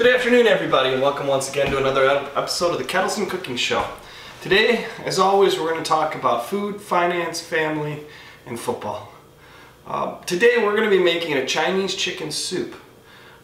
Good afternoon, everybody, and welcome once again to another episode of the Kettleson Cooking Show. Today, as always, we're going to talk about food, finance, family, and football. Today, we're going to be making a Chinese chicken soup.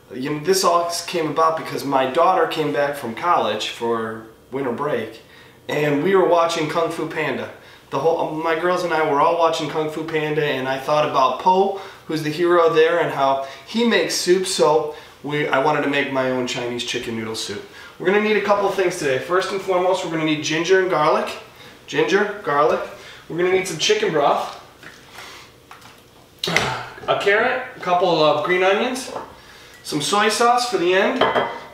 This all came about because my daughter came back from college for winter break, and we were watching Kung Fu Panda. My girls and I were all watching Kung Fu Panda, and I thought about Po, who's the hero there, and how he makes soup. So I wanted to make my own Chinese chicken noodle soup. We're going to need a couple of things today. First and foremost, we're going to need ginger and garlic. Ginger, garlic. We're going to need some chicken broth, a carrot, a couple of green onions, some soy sauce for the end,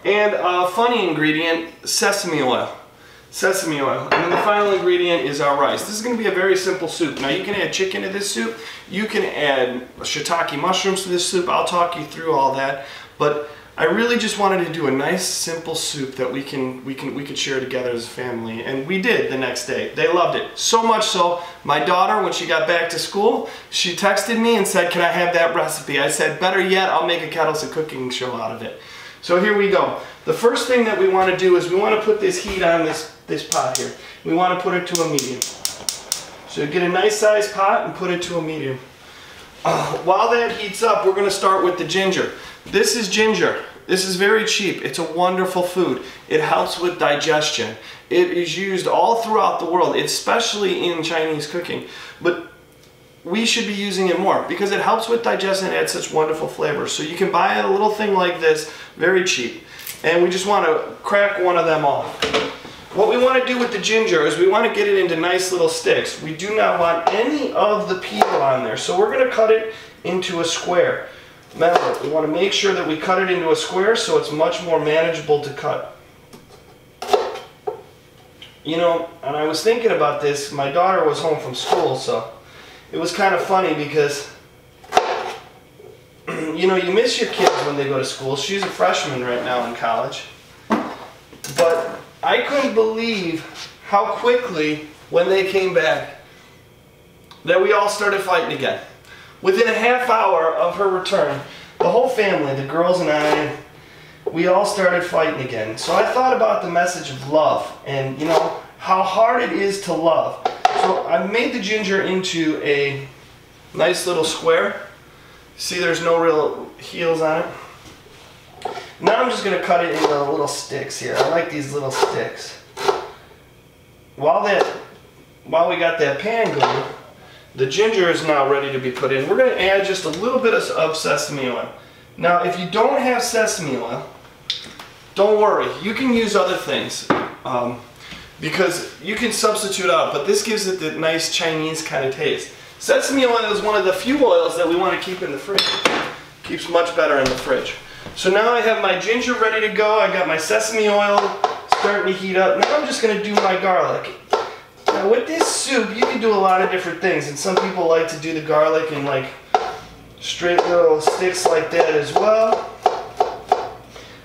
and a funny ingredient, sesame oil. Sesame oil. And then the final ingredient is our rice. This is going to be a very simple soup. Now you can add chicken to this soup. You can add shiitake mushrooms to this soup. I'll talk you through all that. But I really just wanted to do a nice simple soup that we could share together as a family, and we did the next day. They loved it. So much so, my daughter, when she got back to school, she texted me and said, "Can I have that recipe?" I said, "Better yet, I'll make a Kettleson cooking show out of it." So here we go. The first thing that we want to do is we want to put this heat on this pot here. We want to put it to a medium. So get a nice sized pot and put it to a medium. While that heats up, we're going to start with the ginger. This is ginger. This is very cheap. It's a wonderful food. It helps with digestion. It is used all throughout the world, especially in Chinese cooking. But we should be using it more because it helps with digestion and adds such wonderful flavors. So you can buy a little thing like this, very cheap. And we just want to crack one of them off. What we want to do with the ginger is we want to get it into nice little sticks. We do not want any of the peel on there. So we're going to cut it into a square. Remember, we want to make sure that we cut it into a square so it's much more manageable to cut. You know, and I was thinking about this, my daughter was home from school, so it was kind of funny because, you know, you miss your kids when they go to school. She's a freshman right now in college. But I couldn't believe how quickly, when they came back, that we all started fighting again. Within a half hour of her return, the whole family, the girls and I, we all started fighting again. So I thought about the message of love and, you know, how hard it is to love. So I made the ginger into a nice little square. See, there's no real heels on it. Now I'm just going to cut it into little sticks here. I like these little sticks. While we got that pan going, the ginger is now ready to be put in. We're going to add just a little bit of sesame oil. Now, if you don't have sesame oil, don't worry. You can use other things because you can substitute out, but this gives it the nice Chinese kind of taste. Sesame oil is one of the few oils that we want to keep in the fridge. Keeps much better in the fridge. So now I have my ginger ready to go. I got my sesame oil starting to heat up. Now I'm just going to do my garlic. Now with this soup, you can do a lot of different things, and some people like to do the garlic in like straight little sticks like that as well.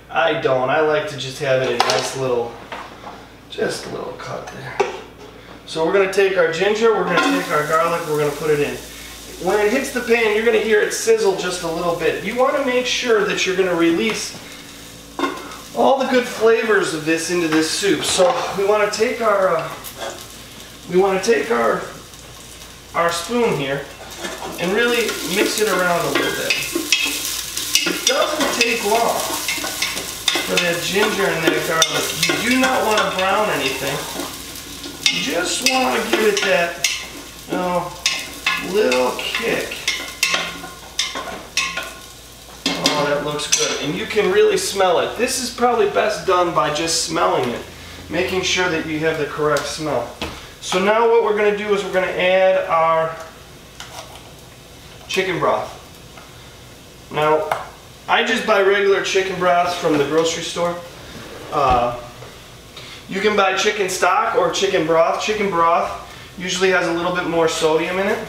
I don't. I like to just have it in nice little, just a little cut there. So we're going to take our ginger, we're going to take our garlic, we're going to put it in. When it hits the pan, you're going to hear it sizzle just a little bit. You want to make sure that you're going to release all the good flavors of this into this soup. So we want to take our spoon here and really mix it around a little bit. It doesn't take long for that ginger and that garlic. You do not want to brown anything. You just want to give it that, you know, little kick. Oh, that looks good. And you can really smell it. This is probably best done by just smelling it, making sure that you have the correct smell. So now what we're going to do is we're going to add our chicken broth. Now, I just buy regular chicken broths from the grocery store. You can buy chicken stock or chicken broth. Chicken broth usually has a little bit more sodium in it.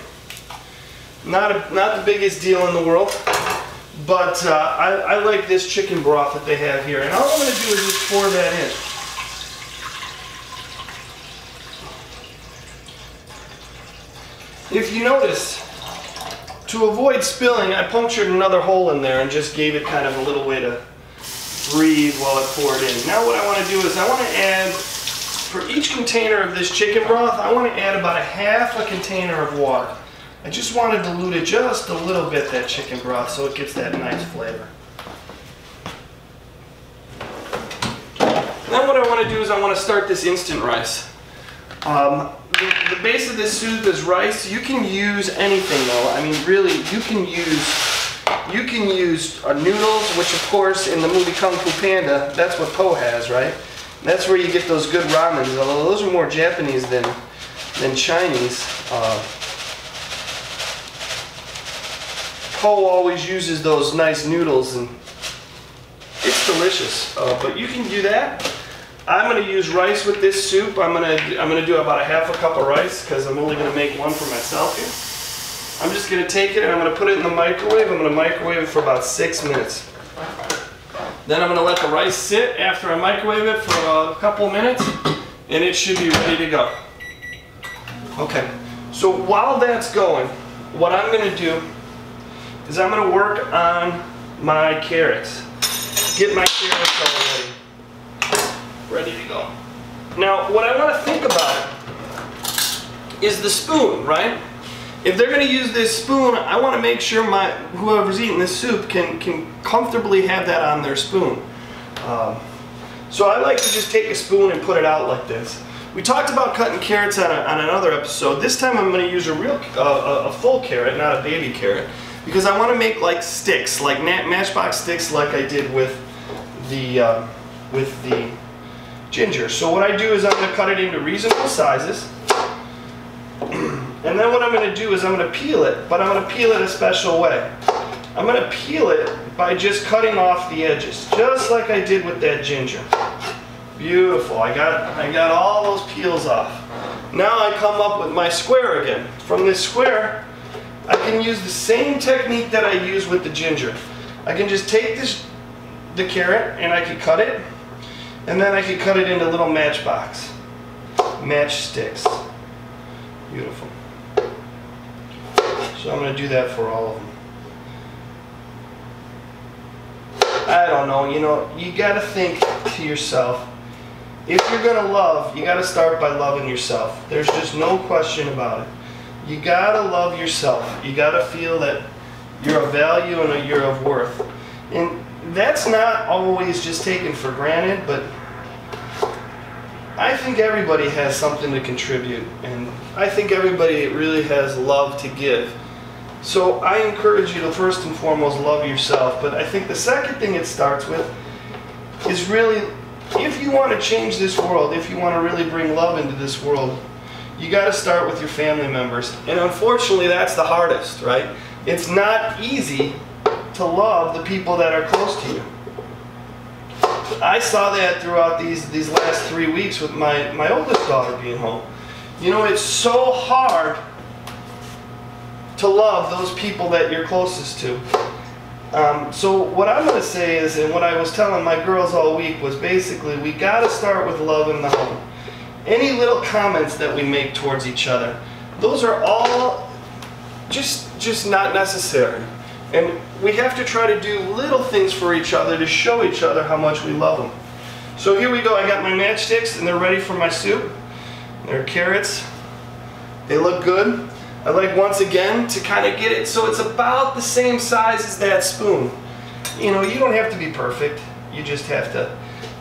Not the biggest deal in the world, but I like this chicken broth that they have here. And all I'm going to do is just pour that in. If you notice, to avoid spilling, I punctured another hole in there and just gave it kind of a little way to breathe while I pour it in. Now what I want to do is I want to add, for each container of this chicken broth, I want to add about a half a container of water. I just want to dilute it just a little bit, that chicken broth, so it gets that nice flavor. Then what I want to do is I want to start this instant rice. The base of this soup is rice. You can use anything though. I mean, really, you can use noodles, which of course in the movie Kung Fu Panda, that's what Po has, right? That's where you get those good ramens, although those are more Japanese than Chinese. Po always uses those nice noodles, and it's delicious. But you can do that. I'm going to use rice with this soup. I'm going to do about a half a cup of rice because I'm only going to make one for myself here. I'm just going to take it and I'm going to put it in the microwave. I'm going to microwave it for about 6 minutes. Then I'm going to let the rice sit after I microwave it for a couple of minutes, and it should be ready to go. Okay, so while that's going, what I'm going to do is I'm going to work on my carrots. Get my carrots all ready to go. Now, what I want to think about is the spoon, right? If they're going to use this spoon, I want to make sure whoever's eating this soup can comfortably have that on their spoon. So I like to just take a spoon and put it out like this. We talked about cutting carrots on another episode. This time I'm going to use a full carrot, not a baby carrot, because I want to make like sticks, like matchbox sticks, like I did with the ginger. So what I do is I'm going to cut it into reasonable sizes. And then what I'm going to do is I'm going to peel it, but I'm going to peel it a special way. I'm going to peel it by just cutting off the edges, just like I did with that ginger. Beautiful. I got all those peels off. Now I come up with my square again. From this square, I can use the same technique that I use with the ginger. I can just take the carrot and I can cut it, and then I can cut it into little matchsticks. Beautiful. So I'm going to do that for all of them. I don't know, you got to think to yourself, if you're going to love, you got to start by loving yourself. There's just no question about it. You got to love yourself. You got to feel that you're of value and you're of worth. And that's not always just taken for granted, but I think everybody has something to contribute, and I think everybody really has love to give. So I encourage you to first and foremost love yourself, but I think the second thing it starts with is really, if you want to change this world, if you want to really bring love into this world, you got to start with your family members. And unfortunately, that's the hardest, right? It's not easy to love the people that are close to you. I saw that throughout these last 3 weeks with my oldest daughter being home. It's so hard to love those people that you're closest to. So what I'm going to say is, and what I was telling my girls all week was basically, we got to start with love in the home. Any little comments that we make towards each other, those are all just not necessary. And we have to try to do little things for each other to show each other how much we love them. So here we go. I got my matchsticks and they're ready for my soup. They're carrots. They look good. I like, once again, to kind of get it so it's about the same size as that spoon. You don't have to be perfect. You just have to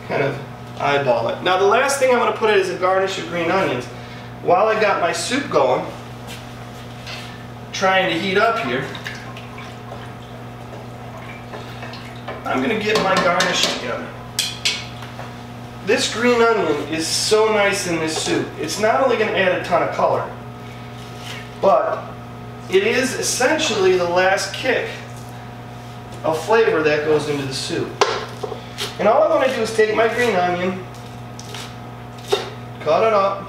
kind of eyeball it. Now the last thing I'm going to put is a garnish of green onions. While I got my soup going, trying to heat up here, I'm going to get my garnish together. This green onion is so nice in this soup. It's not only going to add a ton of color, but it is essentially the last kick of flavor that goes into the soup. And all I want to do is take my green onion, cut it up.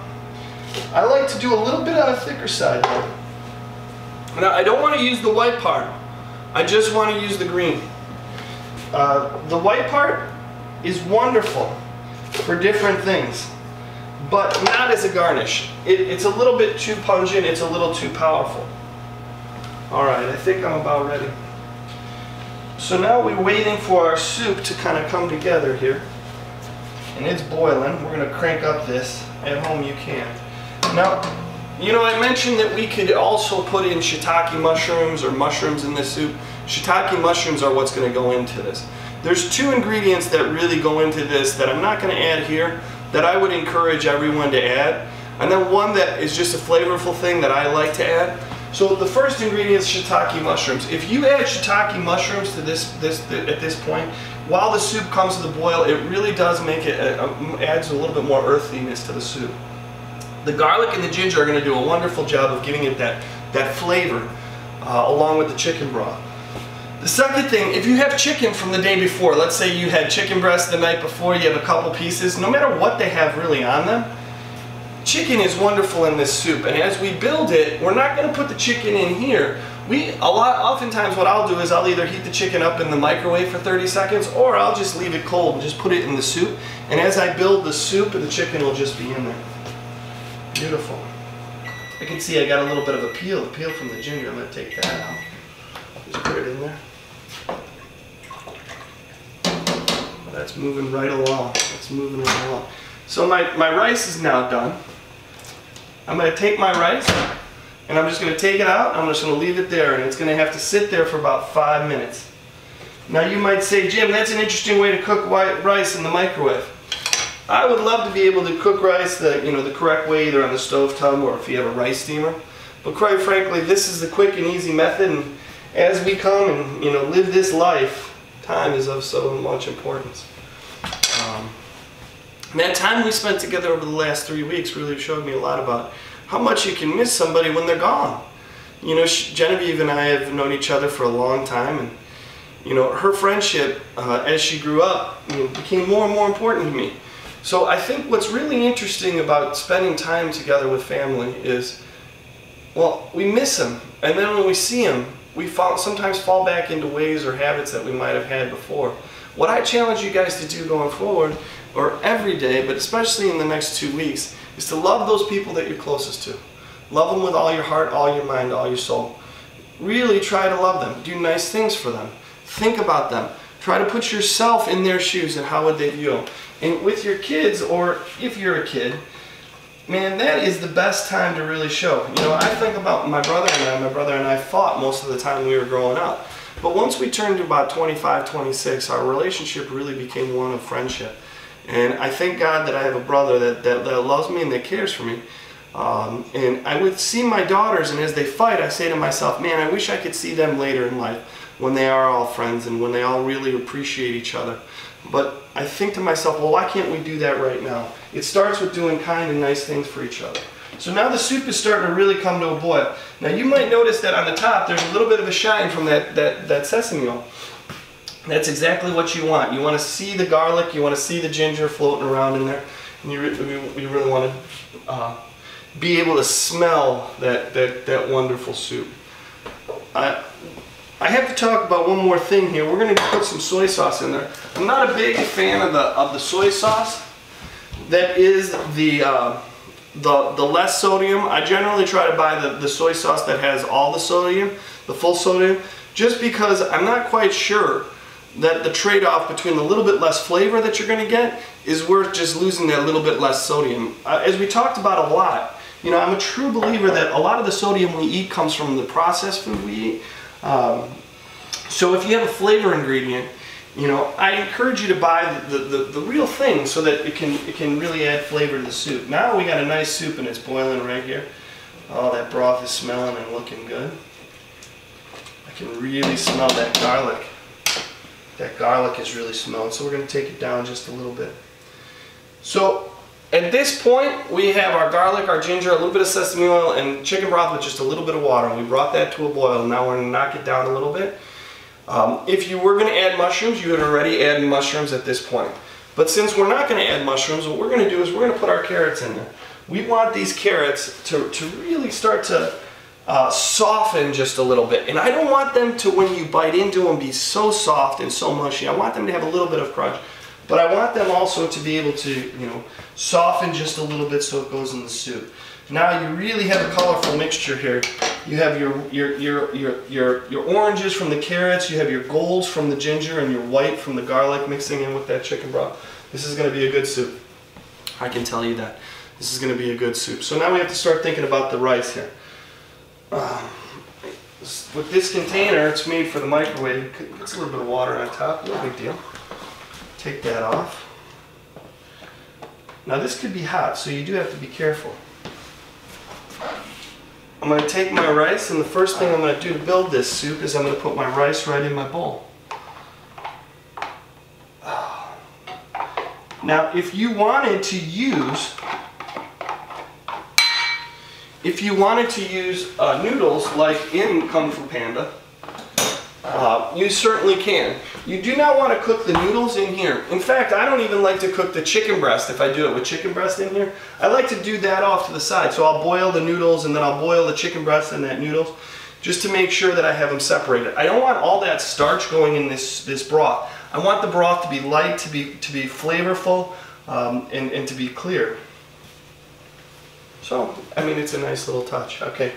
I like to do a little bit on the thicker side though. Now I don't want to use the white part. I just want to use the green. The white part is wonderful for different things, but not as a garnish. It's a little bit too pungent, it's a little too powerful. Alright, I think I'm about ready. So now we're waiting for our soup to kind of come together here. And it's boiling. We're going to crank up this. At home you can. Now, you know, I mentioned that we could also put in shiitake mushrooms or mushrooms in this soup. Shiitake mushrooms are what's going to go into this. There's two ingredients that really go into this that I'm not going to add here that I would encourage everyone to add. And then one that is just a flavorful thing that I like to add. So the first ingredient is shiitake mushrooms. If you add shiitake mushrooms to at this point, while the soup comes to the boil, it really does make it, adds a little bit more earthiness to the soup. The garlic and the ginger are going to do a wonderful job of giving it that flavor along with the chicken broth. The second thing, if you have chicken from the day before, let's say you had chicken breast the night before, you have a couple pieces, no matter what they have really on them, chicken is wonderful in this soup. And as we build it, we're not going to put the chicken in here. Oftentimes what I'll do is I'll either heat the chicken up in the microwave for 30 seconds or I'll just leave it cold and just put it in the soup. And as I build the soup, the chicken will just be in there. Beautiful. I can see I got a little bit of the peel from the ginger. I'm going to take that out. Just put it in there. Well, that's moving right along. That's moving right along. So my rice is now done. I'm going to take my rice and I'm just going to take it out. I'm just going to leave it there and it's going to have to sit there for about 5 minutes. Now you might say, Jim, that's an interesting way to cook white rice in the microwave. I would love to be able to cook rice the correct way, either on the stove tub or if you have a rice steamer. But quite frankly, this is the quick and easy method. And as we come and live this life, time is of so much importance. That time we spent together over the last 3 weeks really showed me a lot about how much you can miss somebody when they're gone. Genevieve and I have known each other for a long time, and her friendship as she grew up became more and more important to me. So I think what's really interesting about spending time together with family is, well, we miss them, and then when we see them, we sometimes fall back into ways or habits that we might have had before. What I challenge you guys to do going forward, or every day, but especially in the next 2 weeks, is to love those people that you're closest to. Love them with all your heart, all your mind, all your soul. Really try to love them. Do nice things for them. Think about them. Try to put yourself in their shoes and how would they feel. And with your kids, or if you're a kid, man, that is the best time to really show. I think about my brother and I fought most of the time we were growing up. But once we turned to about 25, 26, our relationship really became one of friendship. And I thank God that I have a brother that loves me and that cares for me. And I would see my daughters, and as they fight, I say to myself, man, I wish I could see them later in life when they are all friends and when they all really appreciate each other. But I think to myself, well, why can't we do that right now? It starts with doing kind and nice things for each other. So now the soup is starting to really come to a boil. Now you might notice that on the top there's a little bit of a shine from that sesame oil. That's exactly what you want. You want to see the garlic, you want to see the ginger floating around in there, and you really want to be able to smell that wonderful soup. I have to talk about one more thing here. We're going to put some soy sauce in there. I'm not a big fan of the soy sauce. That is the less sodium. I generally try to buy the soy sauce that has all the sodium, the full sodium, just because I'm not quite sure that the trade-off between the little bit less flavor that you're going to get is worth just losing that little bit less sodium. As we talked about a lot, I'm a true believer that a lot of the sodium we eat comes from the processed food we eat. So if you have a flavor ingredient, I encourage you to buy the real thing so that it can really add flavor to the soup. Now we got a nice soup and it's boiling right here. Oh, that broth is smelling and looking good. I can really smell that garlic. That garlic is really smelling, so we're going to take it down just a little bit. So at this point, we have our garlic, our ginger, a little bit of sesame oil, and chicken broth with just a little bit of water. We brought that to a boil. Now we're going to knock it down a little bit. If you were going to add mushrooms, you had already added mushrooms at this point. But since we're not going to add mushrooms, what we're going to do is we're going to put our carrots in there. We want these carrots to really start to soften just a little bit. And I don't want them to, when you bite into them, be so soft and so mushy. I want them to have a little bit of crunch. But I want them also to be able to, soften just a little bit so it goes in the soup. Now you really have a colorful mixture here. You have your oranges from the carrots, you have your golds from the ginger, and your white from the garlic mixing in with that chicken broth. This is going to be a good soup. I can tell you that. This is going to be a good soup. So now we have to start thinking about the rice here. With this container, it's made for the microwave. It's a little bit of water on top, no big deal. Take that off. Now this could be hot, so you do have to be careful. I'm going to take my rice, and the first thing I'm going to do to build this soup is I'm going to put my rice right in my bowl. Now if you wanted to use noodles like in Kung Fu Panda, you certainly can. You do not want to cook the noodles in here. In fact, I don't even like to cook the chicken breast if I do it with chicken breast in here. I like to do that off to the side. So I'll boil the noodles and then I'll boil the chicken breast and that noodles just to make sure that I have them separated. I don't want all that starch going in this broth. I want the broth to be light, to be flavorful, and to be clear. So, I mean, it's a nice little touch. Okay.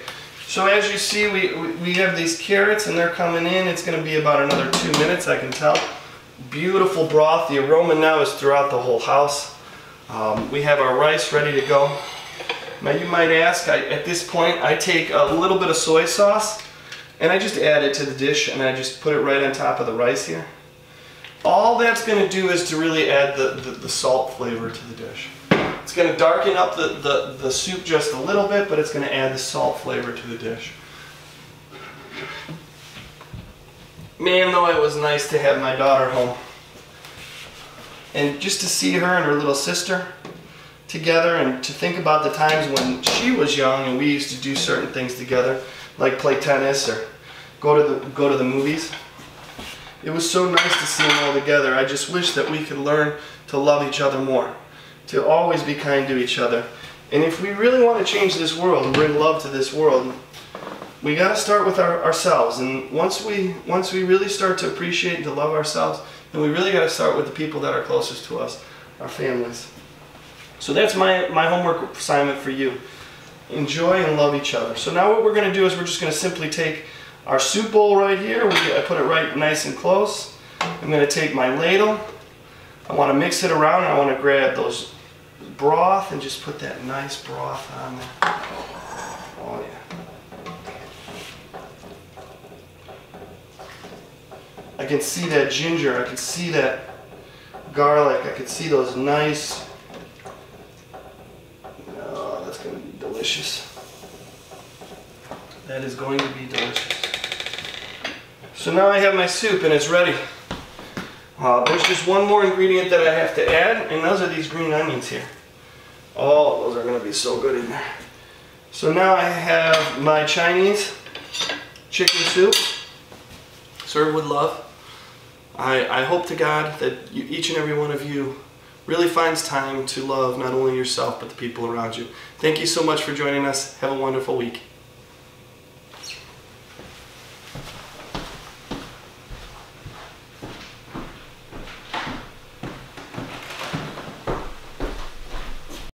So as you see, we have these carrots and they're coming in. It's going to be about another 2 minutes, I can tell. Beautiful broth. The aroma now is throughout the whole house. We have our rice ready to go. Now you might ask, at this point I take a little bit of soy sauce and I just add it to the dish and I just put it right on top of the rice here. All that's going to do is to really add the salt flavor to the dish. It's going to darken up the soup just a little bit, but it's going to add the salt flavor to the dish. Man, though, it was nice to have my daughter home. And just to see her and her little sister together and to think about the times when she was young and we used to do certain things together, like play tennis or go to the movies. It was so nice to see them all together. I just wish that we could learn to love each other more, to always be kind to each other. And if we really want to change this world and bring love to this world, we got to start with ourselves. And once we really start to appreciate and to love ourselves, then we really got to start with the people that are closest to us, our families. So that's my homework assignment for you. Enjoy and love each other. So now what we're going to do is we're just going to simply take our soup bowl right here. I put it right nice and close. I'm going to take my ladle. I want to mix it around. And I want to grab those broth and just put that nice broth on there. Oh yeah. I can see that ginger. I can see that garlic. I can see those nice. Oh, that's going to be delicious. That is going to be delicious. So now I have my soup and it's ready. There's just one more ingredient that I have to add, and those are these green onions here. Oh, those are going to be so good in there. So now I have my Chinese chicken soup, served with love. I hope to God that each and every one of you really finds time to love not only yourself but the people around you. Thank you so much for joining us. Have a wonderful week.